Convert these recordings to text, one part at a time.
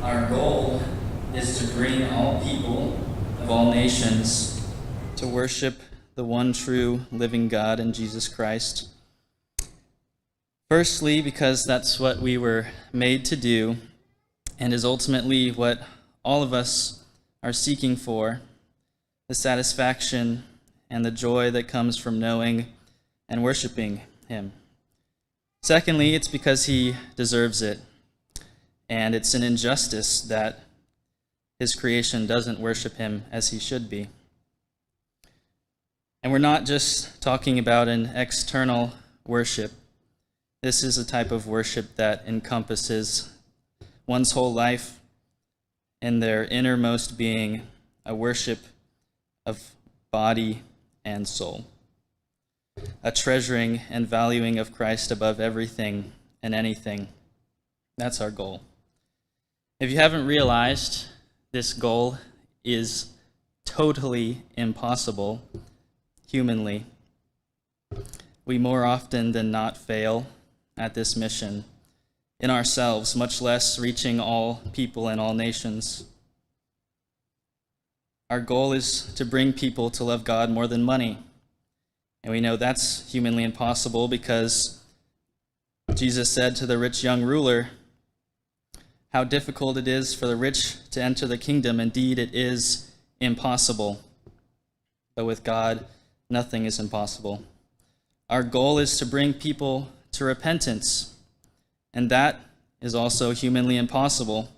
Our goal is to bring all people of all nations to worship the one true living God in Jesus Christ. Firstly, because that's what we were made to do and is ultimately what all of us are seeking for, the satisfaction and the joy that comes from knowing and worshiping him. Secondly, it's because he deserves it, and it's an injustice that his creation doesn't worship him as he should be. And we're not just talking about an external worship. This is a type of worship that encompasses one's whole life in their innermost being, a worship of body and soul, a treasuring and valuing of Christ above everything and anything. That's our goal. If you haven't realized, this goal is totally impossible humanly. We more often than not fail at this mission in ourselves, much less reaching all people and all nations. Our goal is to bring people to love God more than money. And we know that's humanly impossible because Jesus said to the rich young ruler, how difficult it is for the rich to enter the kingdom. Indeed, it is impossible. But with God, nothing is impossible. Our goal is to bring people to repentance. And that is also humanly impossible,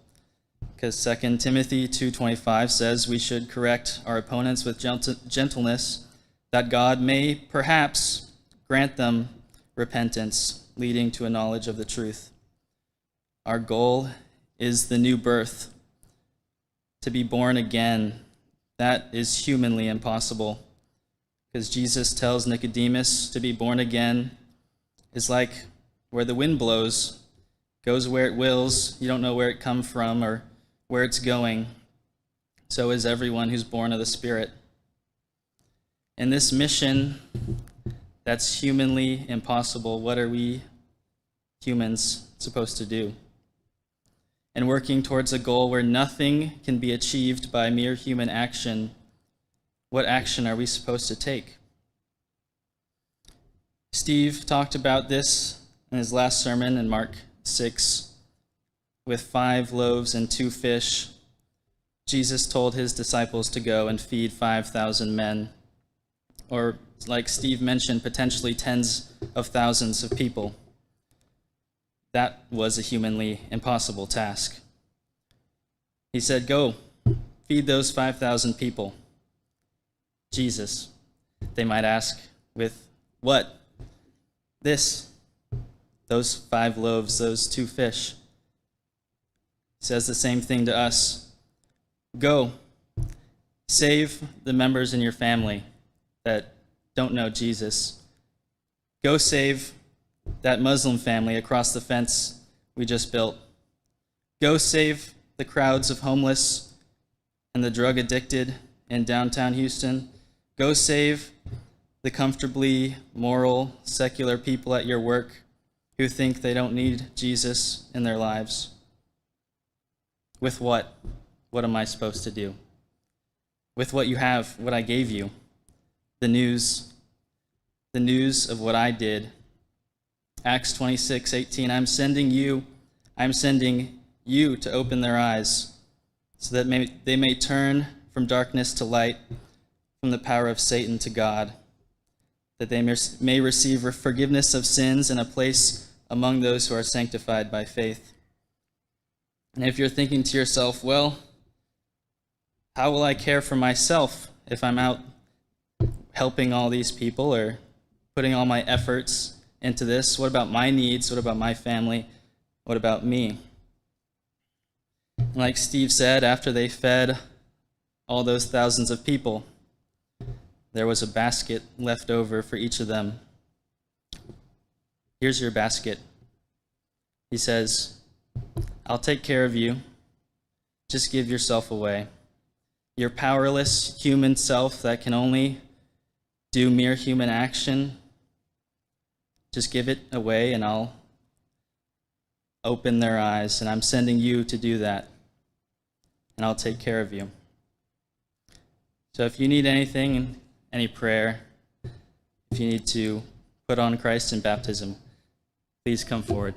because 2 Timothy 2:25 says we should correct our opponents with gentleness, that God may perhaps grant them repentance, leading to a knowledge of the truth. Our goal is the new birth, to be born again. That is humanly impossible, because Jesus tells Nicodemus to be born again is like where the wind blows, goes where it wills. You don't know where it comes from or where it's going. So is everyone who's born of the Spirit. In this mission that's humanly impossible, what are we humans supposed to do? And working towards a goal where nothing can be achieved by mere human action, what action are we supposed to take? Steve talked about this in his last sermon in Mark 6. With 5 loaves and 2 fish, Jesus told his disciples to go and feed 5,000 men, or like Steve mentioned, potentially tens of thousands of people. That was a humanly impossible task. He said, go, feed those 5,000 people. Jesus, they might ask, with what? Those 5 loaves, those 2 fish. He says the same thing to us. Go, save the members in your family that don't know Jesus. Go save that Muslim family across the fence we just built. Go save the crowds of homeless and the drug addicted in downtown Houston. Go save the comfortably moral, secular people at your work who think they don't need Jesus in their lives. With what? What am I supposed to do? With what you have, what I gave you. The news of what I did. Acts 26:18, I'm sending you to open their eyes so that they may turn from darkness to light, from the power of Satan to God, that they may receive forgiveness of sins and a place among those who are sanctified by faith. And if you're thinking to yourself, well, how will I care for myself if I'm out helping all these people or putting all my efforts into this? What about my needs? What about my family? What about me? Like Steve said, after they fed all those thousands of people, there was a basket left over for each of them. Here's your basket. He says, I'll take care of you. Just give yourself away. Your powerless human self that can only do mere human action, just give it away and I'll open their eyes, and I'm sending you to do that. and I'll take care of you. So if you need anything, any prayer, if you need to put on Christ in baptism, please come forward.